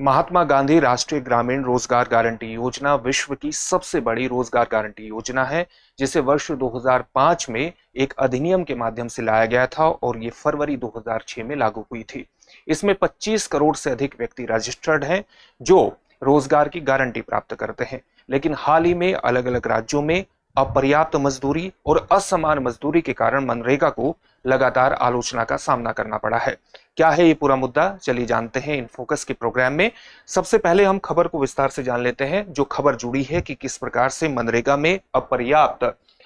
महात्मा गांधी राष्ट्रीय ग्रामीण रोजगार गारंटी योजना विश्व की सबसे बड़ी रोजगार गारंटी योजना है, जिसे वर्ष 2005 में एक अधिनियम के माध्यम से लाया गया था और ये फरवरी 2006 में लागू हुई थी। इसमें 25 करोड़ से अधिक व्यक्ति रजिस्टर्ड हैं जो रोजगार की गारंटी प्राप्त करते हैं। लेकिन हाल ही में अलग अलग राज्यों में अपर्याप्त मजदूरी और असमान मजदूरी के कारण मनरेगा को लगातार आलोचना का सामना करना पड़ा है। क्या है ये पूरा मुद्दा, चलिए जानते हैं इन फोकस के प्रोग्राम में। सबसे पहले हम खबर को विस्तार से जान लेते हैं। जो खबर जुड़ी है कि किस प्रकार से मनरेगा में अपर्याप्त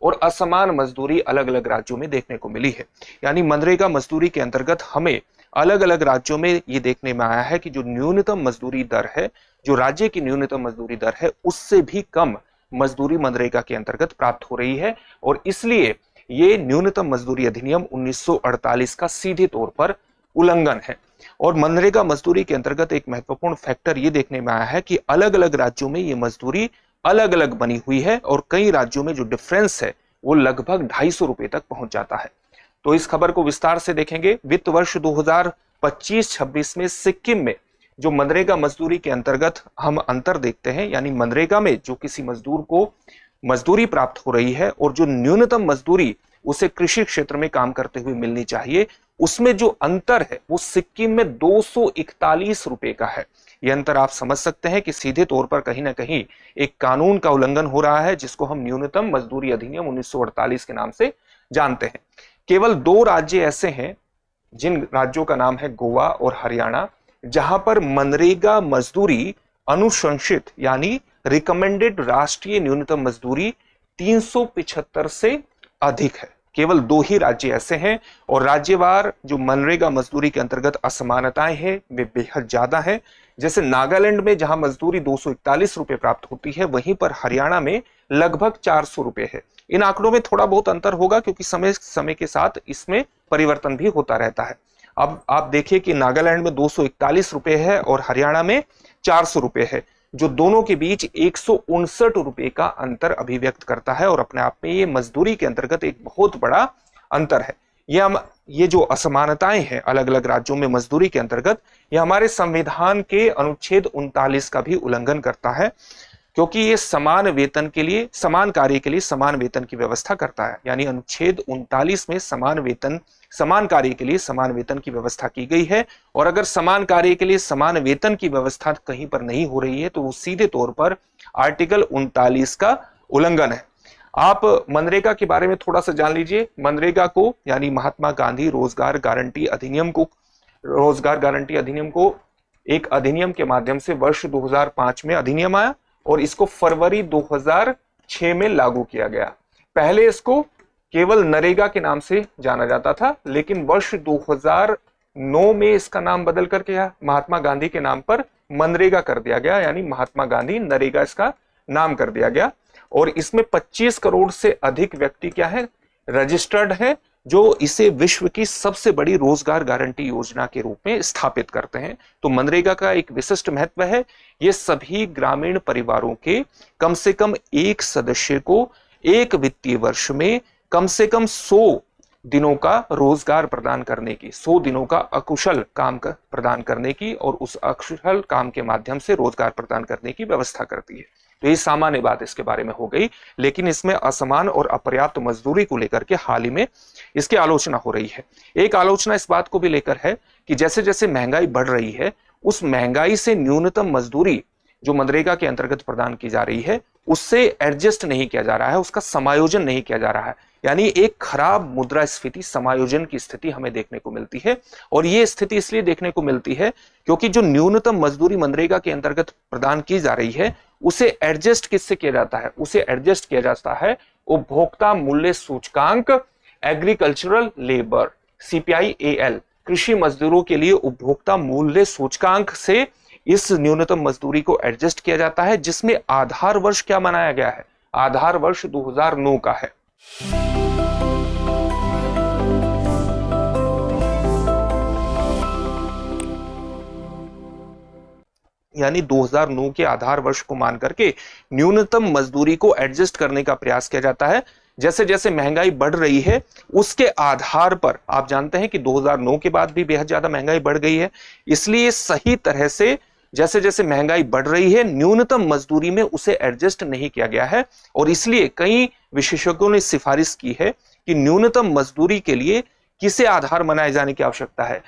और असमान मजदूरी अलग अलग राज्यों में देखने को मिली है। यानी मनरेगा मजदूरी के अंतर्गत हमें अलग अलग राज्यों में ये देखने में आया है कि जो न्यूनतम मजदूरी दर है, जो राज्य की न्यूनतम मजदूरी दर है, उससे भी कम मजदूरी मनरेगा के अंतर्गत प्राप्त हो रही है। और इसलिए ये न्यूनतम मजदूरी अधिनियम 1948 का सीधे तौर पर उल्लंघन है। और मनरेगा मजदूरी के अंतर्गत एक महत्वपूर्ण फैक्टर ये देखने में आया है कि अलग अलग राज्यों में ये मजदूरी अलग अलग बनी हुई है और कई राज्यों में जो डिफरेंस है वो लगभग 250 रुपए तक पहुंच जाता है। तो इस खबर को विस्तार से देखेंगे। वित्त वर्ष 2025-26 में सिक्किम में जो मनरेगा मजदूरी के अंतर्गत हम अंतर देखते हैं, यानी मनरेगा में जो किसी मजदूर को मजदूरी प्राप्त हो रही है और जो न्यूनतम मजदूरी उसे कृषि क्षेत्र में काम करते हुए मिलनी चाहिए, उसमें जो अंतर है वो सिक्किम में 241 रुपए का है। यह अंतर आप समझ सकते हैं कि सीधे तौर पर कहीं ना कहीं एक कानून का उल्लंघन हो रहा है, जिसको हम न्यूनतम मजदूरी अधिनियम 1948 के नाम से जानते हैं। केवल 2 राज्य ऐसे हैं, जिन राज्यों का नाम है गोवा और हरियाणा, जहां पर मनरेगा मजदूरी अनुशंसित यानी रिकमेंडेड राष्ट्रीय न्यूनतम मजदूरी 375 से अधिक है। केवल 2 ही राज्य ऐसे हैं और राज्यवार जो मनरेगा मजदूरी के अंतर्गत असमानताएं हैं वे बेहद ज्यादा है। जैसे नागालैंड में जहां मजदूरी 241 रुपए प्राप्त होती है, वहीं पर हरियाणा में लगभग 400 रुपए है। इन आंकड़ों में थोड़ा बहुत अंतर होगा क्योंकि समय समय के साथ इसमें परिवर्तन भी होता रहता है। अब आप देखिए कि नागालैंड में 241 रुपए है और हरियाणा में 400 रुपए है, जो दोनों के बीच 159 रुपए का अंतर अभिव्यक्त करता है और अपने आप में ये मजदूरी के अंतर्गत एक बहुत बड़ा अंतर है। ये जो असमानताएं हैं अलग अलग राज्यों में मजदूरी के अंतर्गत, ये हमारे संविधान के अनुच्छेद 39 का भी उल्लंघन करता है, क्योंकि ये समान वेतन के लिए, समान कार्य के लिए समान वेतन की व्यवस्था करता है। यानी अनुच्छेद 39 में समान कार्य के लिए समान वेतन की व्यवस्था की गई है और अगर समान कार्य के लिए समान वेतन की व्यवस्था कहीं पर नहीं हो रही है तो वो सीधे तौर पर आर्टिकल 39 का उल्लंघन है। आप मनरेगा के बारे में थोड़ा सा जान लीजिए। मनरेगा को यानी महात्मा गांधी रोजगार गारंटी अधिनियम को एक अधिनियम के माध्यम से वर्ष 2005 में अधिनियम आया और इसको फरवरी 2006 में लागू किया गया। पहले इसको केवल नरेगा के नाम से जाना जाता था, लेकिन वर्ष 2009 में इसका नाम बदल करके महात्मा गांधी के नाम पर मनरेगा कर दिया गया, यानी महात्मा गांधी नरेगा इसका नाम कर दिया गया। और इसमें 25 करोड़ से अधिक व्यक्ति क्या है, रजिस्टर्ड है, जो इसे विश्व की सबसे बड़ी रोजगार गारंटी योजना के रूप में स्थापित करते हैं। तो मनरेगा का एक विशिष्ट महत्व है, ये सभी ग्रामीण परिवारों के कम से कम एक सदस्य को एक वित्तीय वर्ष में कम से कम 100 दिनों का रोजगार प्रदान करने की, 100 दिनों का अकुशल काम प्रदान करने की और उस अकुशल काम के माध्यम से रोजगार प्रदान करने की व्यवस्था करती है। तो ये सामान्य बात इसके बारे में हो गई, लेकिन इसमें असमान और अपर्याप्त मजदूरी को लेकर के हाल ही में इसकी आलोचना हो रही है। एक आलोचना इस बात को भी लेकर है कि जैसे जैसे महंगाई बढ़ रही है, उस महंगाई से न्यूनतम मजदूरी जो मनरेगा के अंतर्गत प्रदान की जा रही है उससे एडजस्ट नहीं किया जा रहा है, उसका समायोजन नहीं किया जा रहा है। यानी एक खराब मुद्रास्फीति समायोजन की स्थिति हमें देखने को मिलती है। और ये स्थिति इसलिए देखने को मिलती है क्योंकि जो न्यूनतम मजदूरी मनरेगा के अंतर्गत प्रदान की जा रही है उसे एडजस्ट किससे किया जाता है, उसे एडजस्ट किया जाता है उपभोक्ता मूल्य सूचकांक, एग्रीकल्चरल लेबर CPI-AL, कृषि मजदूरों के लिए उपभोक्ता मूल्य सूचकांक से इस न्यूनतम मजदूरी को एडजस्ट किया जाता है, जिसमें आधार वर्ष क्या बनाया गया है, आधार वर्ष 2009 का है। यानी 2009 के आधार वर्ष को मान करके न्यूनतम मजदूरी को एडजस्ट करने का प्रयास किया जाता है। जैसे जैसे महंगाई बढ़ रही है उसके आधार पर आप जानते हैं कि 2009 के बाद भी बेहद ज्यादा महंगाई बढ़ गई है, इसलिए सही तरह से जैसे जैसे महंगाई बढ़ रही है, न्यूनतम मजदूरी में उसे एडजस्ट नहीं किया गया है और इसलिए कई विशेषज्ञों ने सिफारिश की है कि न्यूनतम मजदूरी के लिए किसे आधार बनाए जाने की आवश्यकता है?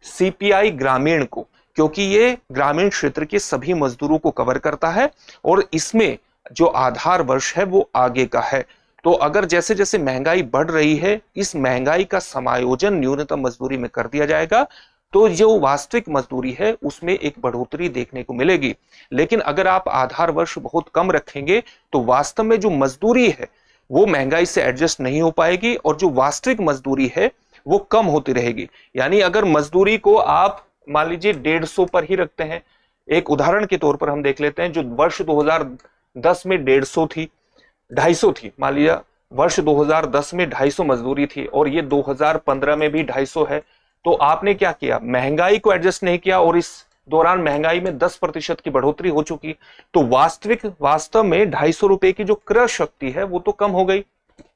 सीपीआई ग्रामीण को, क्योंकि ये ग्रामीण क्षेत्र के सभी मजदूरों को कवर करता है और इसमें जो आधार वर्ष है वो आगे का है। तो अगर जैसे जैसे महंगाई बढ़ रही है, इस महंगाई का समायोजन न्यूनतम मजदूरी में कर दिया जाएगा तो जो वास्तविक मजदूरी है उसमें एक बढ़ोतरी देखने को मिलेगी। लेकिन अगर आप आधार वर्ष बहुत कम रखेंगे तो वास्तव में जो मजदूरी है वो महंगाई से एडजस्ट नहीं हो पाएगी और जो वास्तविक मजदूरी है वो कम होती रहेगी। यानी अगर मजदूरी को आप मान लीजिए 150 पर ही रखते हैं, एक उदाहरण के तौर पर हम देख लेते हैं, जो वर्ष 2010 में 150 थी, 250 थी, मान लिया वर्ष 2010 में 250 मजदूरी थी और ये 2015 में भी 250 है, तो आपने क्या किया? महंगाई को एडजस्ट नहीं किया और इस दौरान महंगाई में 10% की बढ़ोतरी हो चुकी, तो वास्तव में 250 रुपए की जो क्रय शक्ति है वो तो कम हो गई,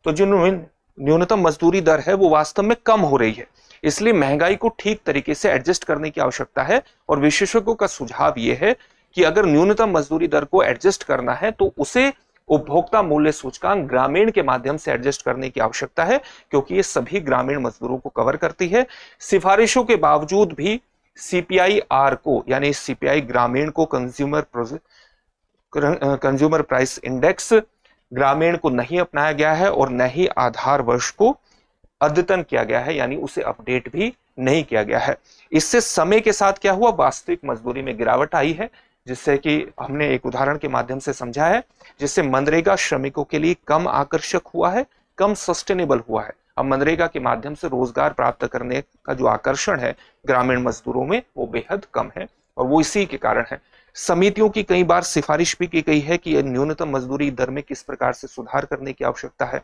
तो जो न्यूनतम मजदूरी दर है वो वास्तव में कम हो रही है। इसलिए महंगाई को ठीक तरीके से एडजस्ट करने की आवश्यकता है और विशेषज्ञों का सुझाव यह है कि अगर न्यूनतम मजदूरी दर को एडजस्ट करना है तो उसे उपभोक्ता मूल्य सूचकांक ग्रामीण के माध्यम से एडजस्ट करने की आवश्यकता है, क्योंकि ये सभी ग्रामीण मजदूरों को कवर करती है। सिफारिशों के बावजूद भी सीपीआई आर को, यानी सीपीआई ग्रामीण को, कंज्यूमर प्राइस इंडेक्स ग्रामीण को नहीं अपनाया गया है और न ही आधार वर्ष को अद्यतन किया गया है, यानी उसे अपडेट भी नहीं किया गया है। इससे समय के साथ क्या हुआ? वास्तविक मजदूरी में गिरावट आई है, जिससे कि हमने एक उदाहरण के माध्यम से समझा है, जिससे मनरेगा श्रमिकों के लिए कम आकर्षक हुआ है, कम सस्टेनेबल हुआ है। अब मनरेगा के माध्यम से रोजगार प्राप्त करने का जो आकर्षण है ग्रामीण मजदूरों में वो बेहद कम है और वो इसी के कारण है। समितियों की कई बार सिफारिश भी की गई है कि न्यूनतम मजदूरी दर में किस प्रकार से सुधार करने की आवश्यकता है।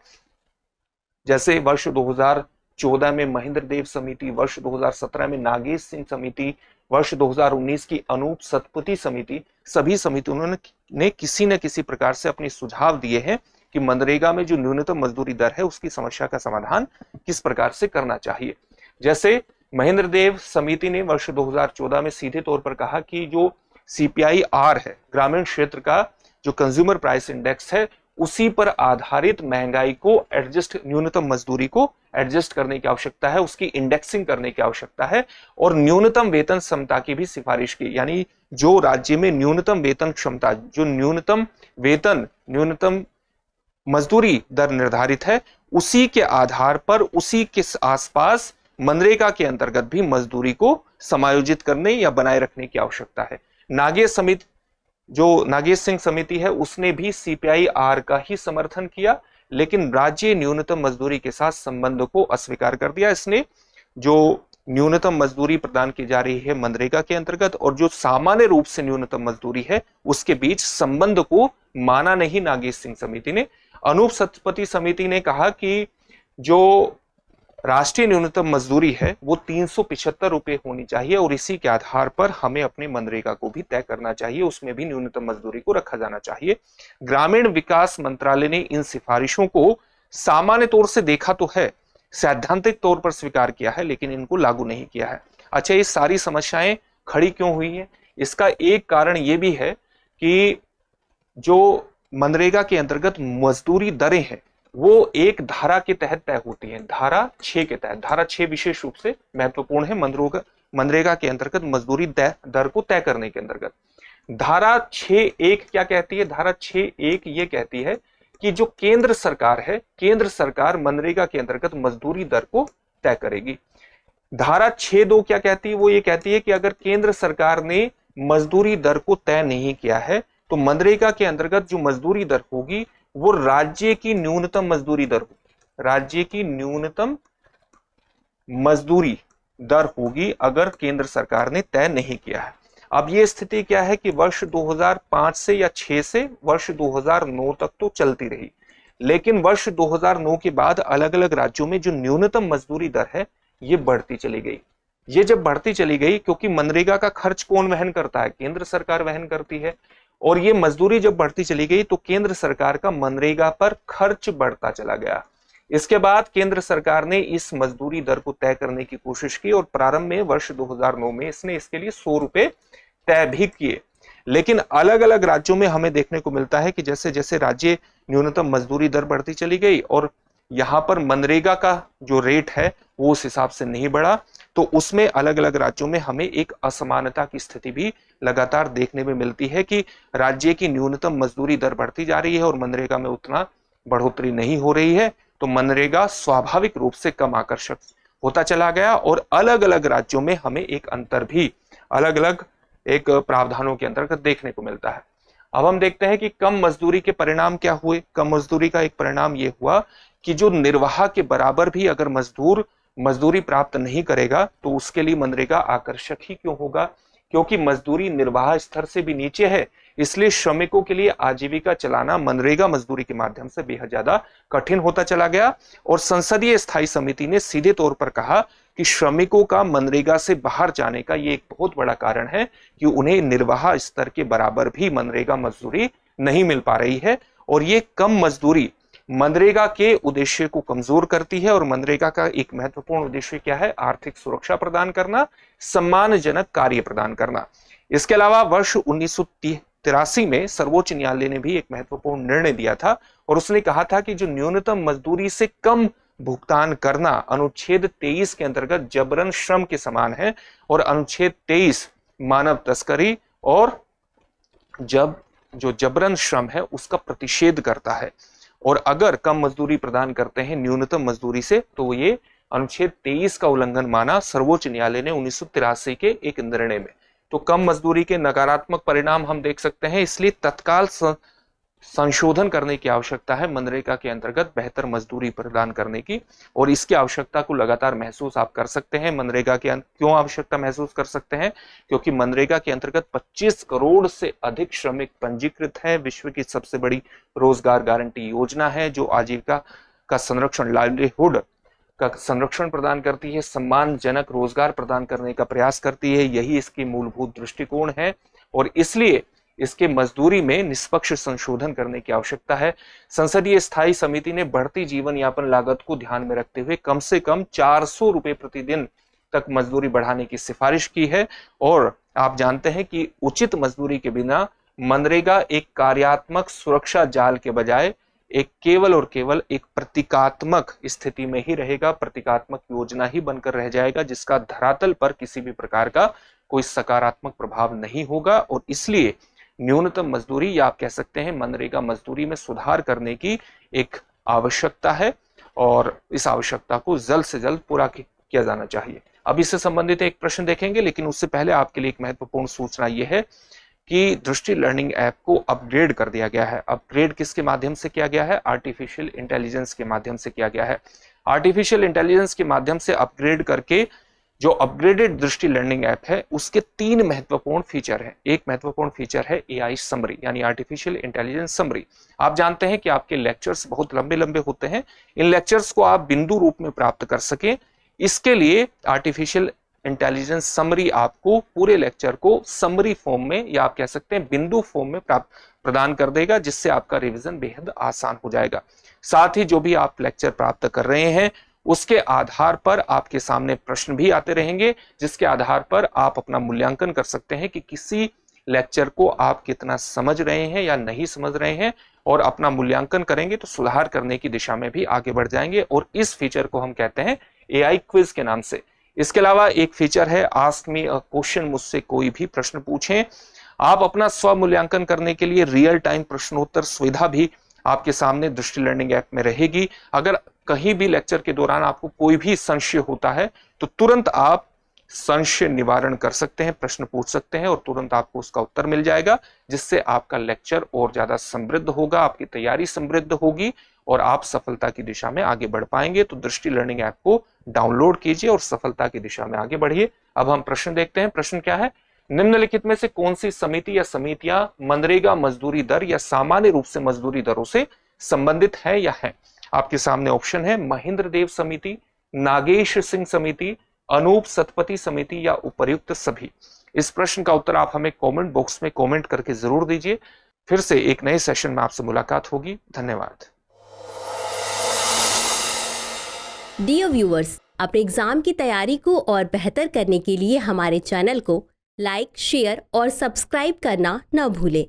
जैसे वर्ष 2014 में महेंद्र देव समिति, वर्ष 2017 में नागेश सिंह समिति, वर्ष 2019 की अनूप सतपथी समिति, सभी समितियों ने किसी न किसी प्रकार से अपने सुझाव दिए हैं कि मनरेगा में जो न्यूनतम मजदूरी दर है उसकी समस्या का समाधान किस प्रकार से करना चाहिए। जैसे महेंद्र देव समिति ने वर्ष 2014 में सीधे तौर पर कहा कि जो सीपीआई आर है, ग्रामीण क्षेत्र का जो कंज्यूमर प्राइस इंडेक्स है, उसी पर आधारित महंगाई को एडजस्ट, न्यूनतम मजदूरी को एडजस्ट करने की आवश्यकता है, उसकी इंडेक्सिंग करने की आवश्यकता है और न्यूनतम वेतन क्षमता की भी सिफारिश की। यानी जो राज्य में न्यूनतम वेतन क्षमता, जो न्यूनतम मजदूरी दर निर्धारित है, उसी के आधार पर, उसी के आसपास मनरेगा के अंतर्गत भी मजदूरी को समायोजित करने या बनाए रखने की आवश्यकता है। नागेश सिंह समिति है उसने भी सीपीआई आर का ही समर्थन किया, लेकिन राज्य न्यूनतम मजदूरी के साथ संबंध को अस्वीकार कर दिया। इसने जो न्यूनतम मजदूरी प्रदान की जा रही है मनरेगा के अंतर्गत और जो सामान्य रूप से न्यूनतम मजदूरी है उसके बीच संबंध को माना नहीं नागेश सिंह समिति ने। अनूप सतपथी समिति ने कहा कि जो राष्ट्रीय न्यूनतम मजदूरी है वो 375 रुपए होनी चाहिए और इसी के आधार पर हमें अपने मनरेगा को भी तय करना चाहिए, उसमें भी न्यूनतम मजदूरी को रखा जाना चाहिए। ग्रामीण विकास मंत्रालय ने इन सिफारिशों को सामान्य तौर से देखा तो है, सैद्धांतिक तौर पर स्वीकार किया है, लेकिन इनको लागू नहीं किया है। अच्छा, ये सारी समस्याएं खड़ी क्यों हुई है? इसका एक कारण ये भी है कि जो मनरेगा के अंतर्गत मजदूरी दरें हैं वो एक धारा के तहत तय होती है, धारा 6 के तहत। धारा 6 विशेष रूप से महत्वपूर्ण है मनरेगा के अंतर्गत मजदूरी दर को तय करने के अंतर्गत। धारा 6(1) क्या कहती है? धारा 6(1) ये कहती है कि जो केंद्र सरकार है, केंद्र सरकार मनरेगा के अंतर्गत मजदूरी दर को तय करेगी। धारा 6(2) क्या कहती है? वो ये कहती है कि अगर केंद्र सरकार ने मजदूरी दर को तय नहीं किया है तो मनरेगा के अंतर्गत जो मजदूरी दर होगी वो राज्य की न्यूनतम मजदूरी दर होगी, राज्य की न्यूनतम मजदूरी दर होगी अगर केंद्र सरकार ने तय नहीं किया है। अब ये स्थिति क्या है कि वर्ष 2005 से या 6 से वर्ष 2009 तक तो चलती रही, लेकिन वर्ष 2009 के बाद अलग अलग राज्यों में जो न्यूनतम मजदूरी दर है ये बढ़ती चली गई। ये जब बढ़ती चली गई, क्योंकि मनरेगा का खर्च कौन वहन करता है? केंद्र सरकार वहन करती है, और ये मजदूरी जब बढ़ती चली गई तो केंद्र सरकार का मनरेगा पर खर्च बढ़ता चला गया। इसके बाद केंद्र सरकार ने इस मजदूरी दर को तय करने की कोशिश की और प्रारंभ में वर्ष 2009 में इसने इसके लिए 100 रुपए तय भी किए। लेकिन अलग अलग राज्यों में हमें देखने को मिलता है कि जैसे जैसे राज्य न्यूनतम मजदूरी दर बढ़ती चली गई और यहाँ पर मनरेगा का जो रेट है वो उस हिसाब से नहीं बढ़ा, तो उसमें अलग अलग राज्यों में हमें एक असमानता की स्थिति भी लगातार देखने में मिलती है कि राज्य की न्यूनतम मजदूरी दर बढ़ती जा रही है और मनरेगा में उतना बढ़ोतरी नहीं हो रही है, तो मनरेगा स्वाभाविक रूप से कम आकर्षक होता चला गया और अलग अलग राज्यों में हमें एक अंतर भी अलग अलग एक प्रावधानों के अंतर्गत देखने को मिलता है। अब हम देखते हैं कि कम मजदूरी के परिणाम क्या हुए। कम मजदूरी का एक परिणाम यह हुआ कि जो निर्वाह के बराबर भी अगर मजदूर मजदूरी प्राप्त नहीं करेगा तो उसके लिए मनरेगा आकर्षक ही क्यों होगा, क्योंकि मजदूरी निर्वाह स्तर से भी नीचे है, इसलिए श्रमिकों के लिए आजीविका चलाना मनरेगा मजदूरी के माध्यम से बेहद ज्यादा कठिन होता चला गया। और संसदीय स्थायी समिति ने सीधे तौर पर कहा कि श्रमिकों का मनरेगा से बाहर जाने का ये एक बहुत बड़ा कारण है कि उन्हें निर्वाह स्तर के बराबर भी मनरेगा मजदूरी नहीं मिल पा रही है। और ये कम मजदूरी मनरेगा के उद्देश्य को कमजोर करती है। और मनरेगा का एक महत्वपूर्ण उद्देश्य क्या है? आर्थिक सुरक्षा प्रदान करना, सम्मानजनक कार्य प्रदान करना। इसके अलावा वर्ष 1983 में सर्वोच्च न्यायालय ने भी एक महत्वपूर्ण निर्णय दिया था और उसने कहा था कि जो न्यूनतम मजदूरी से कम भुगतान करना अनुच्छेद 23 के अंतर्गत जबरन श्रम के समान है और अनुच्छेद 23 मानव तस्करी और जब जो जबरन श्रम है उसका प्रतिषेध करता है। और अगर कम मजदूरी प्रदान करते हैं न्यूनतम मजदूरी से तो ये अनुच्छेद 23 का उल्लंघन माना सर्वोच्च न्यायालय ने 1983 के एक निर्णय में। तो कम मजदूरी के नकारात्मक परिणाम हम देख सकते हैं, इसलिए तत्काल संशोधन करने की आवश्यकता है मनरेगा के अंतर्गत बेहतर मजदूरी प्रदान करने की। और इसकी आवश्यकता को लगातार महसूस आप कर सकते हैं। मनरेगा के क्यों आवश्यकता महसूस कर सकते हैं? क्योंकि मनरेगा के अंतर्गत 25 करोड़ से अधिक श्रमिक पंजीकृत है। विश्व की सबसे बड़ी रोजगार गारंटी योजना है जो आजीविका का संरक्षण, लाइवलीहुड का संरक्षण प्रदान करती है, सम्मानजनक रोजगार प्रदान करने का प्रयास करती है। यही इसकी मूलभूत दृष्टिकोण है और इसलिए इसके मजदूरी में निष्पक्ष संशोधन करने की आवश्यकता है। संसदीय स्थायी समिति ने बढ़ती जीवन यापन लागत को ध्यान में रखते हुए कम से कम 400 रुपए प्रतिदिन तक मजदूरी बढ़ाने की सिफारिश की है। और आप जानते हैं कि उचित मजदूरी के बिना मनरेगा एक कार्यात्मक सुरक्षा जाल के बजाय एक केवल और केवल एक प्रतीकात्मक स्थिति में ही रहेगा, प्रतीकात्मक योजना ही बनकर रह जाएगा जिसका धरातल पर किसी भी प्रकार का कोई सकारात्मक प्रभाव नहीं होगा। और इसलिए न्यूनतम मजदूरी या आप कह सकते हैं मनरेगा मजदूरी में सुधार करने की एक आवश्यकता है और इस आवश्यकता को जल्द से जल्द पूरा किया जाना चाहिए। अब इससे संबंधित एक प्रश्न देखेंगे, लेकिन उससे पहले आपके लिए एक महत्वपूर्ण सूचना यह है कि दृष्टि लर्निंग ऐप को अपग्रेड कर दिया गया है। अपग्रेड किसके माध्यम से किया गया है? आर्टिफिशियल इंटेलिजेंस के माध्यम से किया गया है। आर्टिफिशियल इंटेलिजेंस के माध्यम से अपग्रेड करके जो अपग्रेडेड दृष्टि लर्निंग ऐप है उसके 3 महत्वपूर्ण फीचर हैं। एक महत्वपूर्ण फीचर है एआई समरी यानी आर्टिफिशियल इंटेलिजेंस समरी। आप जानते हैं कि आपके लेक्चर्स बहुत लंबे लंबे होते हैं, इन लेक्चर्स को आप बिंदु रूप में प्राप्त कर सकें, इसके लिए आर्टिफिशियल इंटेलिजेंस समरी आपको पूरे लेक्चर को समरी फॉर्म में या आप कह सकते हैं बिंदु फॉर्म में प्रदान कर देगा, जिससे आपका रिवीजन बेहद आसान हो जाएगा। साथ ही जो भी आप लेक्चर प्राप्त कर रहे हैं उसके आधार पर आपके सामने प्रश्न भी आते रहेंगे, जिसके आधार पर आप अपना मूल्यांकन कर सकते हैं कि किसी लेक्चर को आप कितना समझ रहे हैं या नहीं समझ रहे हैं, और अपना मूल्यांकन करेंगे तो सुधार करने की दिशा में भी आगे बढ़ जाएंगे। और इस फीचर को हम कहते हैं एआई क्विज के नाम से। इसके अलावा एक फीचर है आस्क मी अ क्वेश्चन, मुझसे कोई भी प्रश्न पूछें। आप अपना स्व मूल्यांकन करने के लिए रियल टाइम प्रश्नोत्तर सुविधा भी आपके सामने दृष्टि लर्निंग ऐप में रहेगी। अगर कहीं भी लेक्चर के दौरान आपको कोई भी संशय होता है तो तुरंत आप संशय निवारण कर सकते हैं, प्रश्न पूछ सकते हैं और तुरंत आपको उसका उत्तर मिल जाएगा, जिससे आपका लेक्चर और ज्यादा समृद्ध होगा, आपकी तैयारी समृद्ध होगी और आप सफलता की दिशा में आगे बढ़ पाएंगे। तो दृष्टि लर्निंग ऐप को डाउनलोड कीजिए और सफलता की दिशा में आगे बढ़िए। अब हम प्रश्न देखते हैं। प्रश्न क्या है? निम्नलिखित में से कौन सी समिति या समितियां मनरेगा मजदूरी दर या सामान्य रूप से मजदूरी दरों से संबंधित है या है? आपके सामने ऑप्शन है महेंद्र देव समिति, नागेश सिंह समिति, अनूप सतपथी समिति या उपर्युक्त सभी। इस प्रश्न का उत्तर आप हमें कमेंट बॉक्स में कमेंट करके जरूर दीजिए। फिर से एक नए सेशन में आपसे मुलाकात होगी। धन्यवाद। डियर व्यूअर्स, अपने एग्जाम की तैयारी को और बेहतर करने के लिए हमारे चैनल को लाइक, शेयर और सब्सक्राइब करना न भूलें।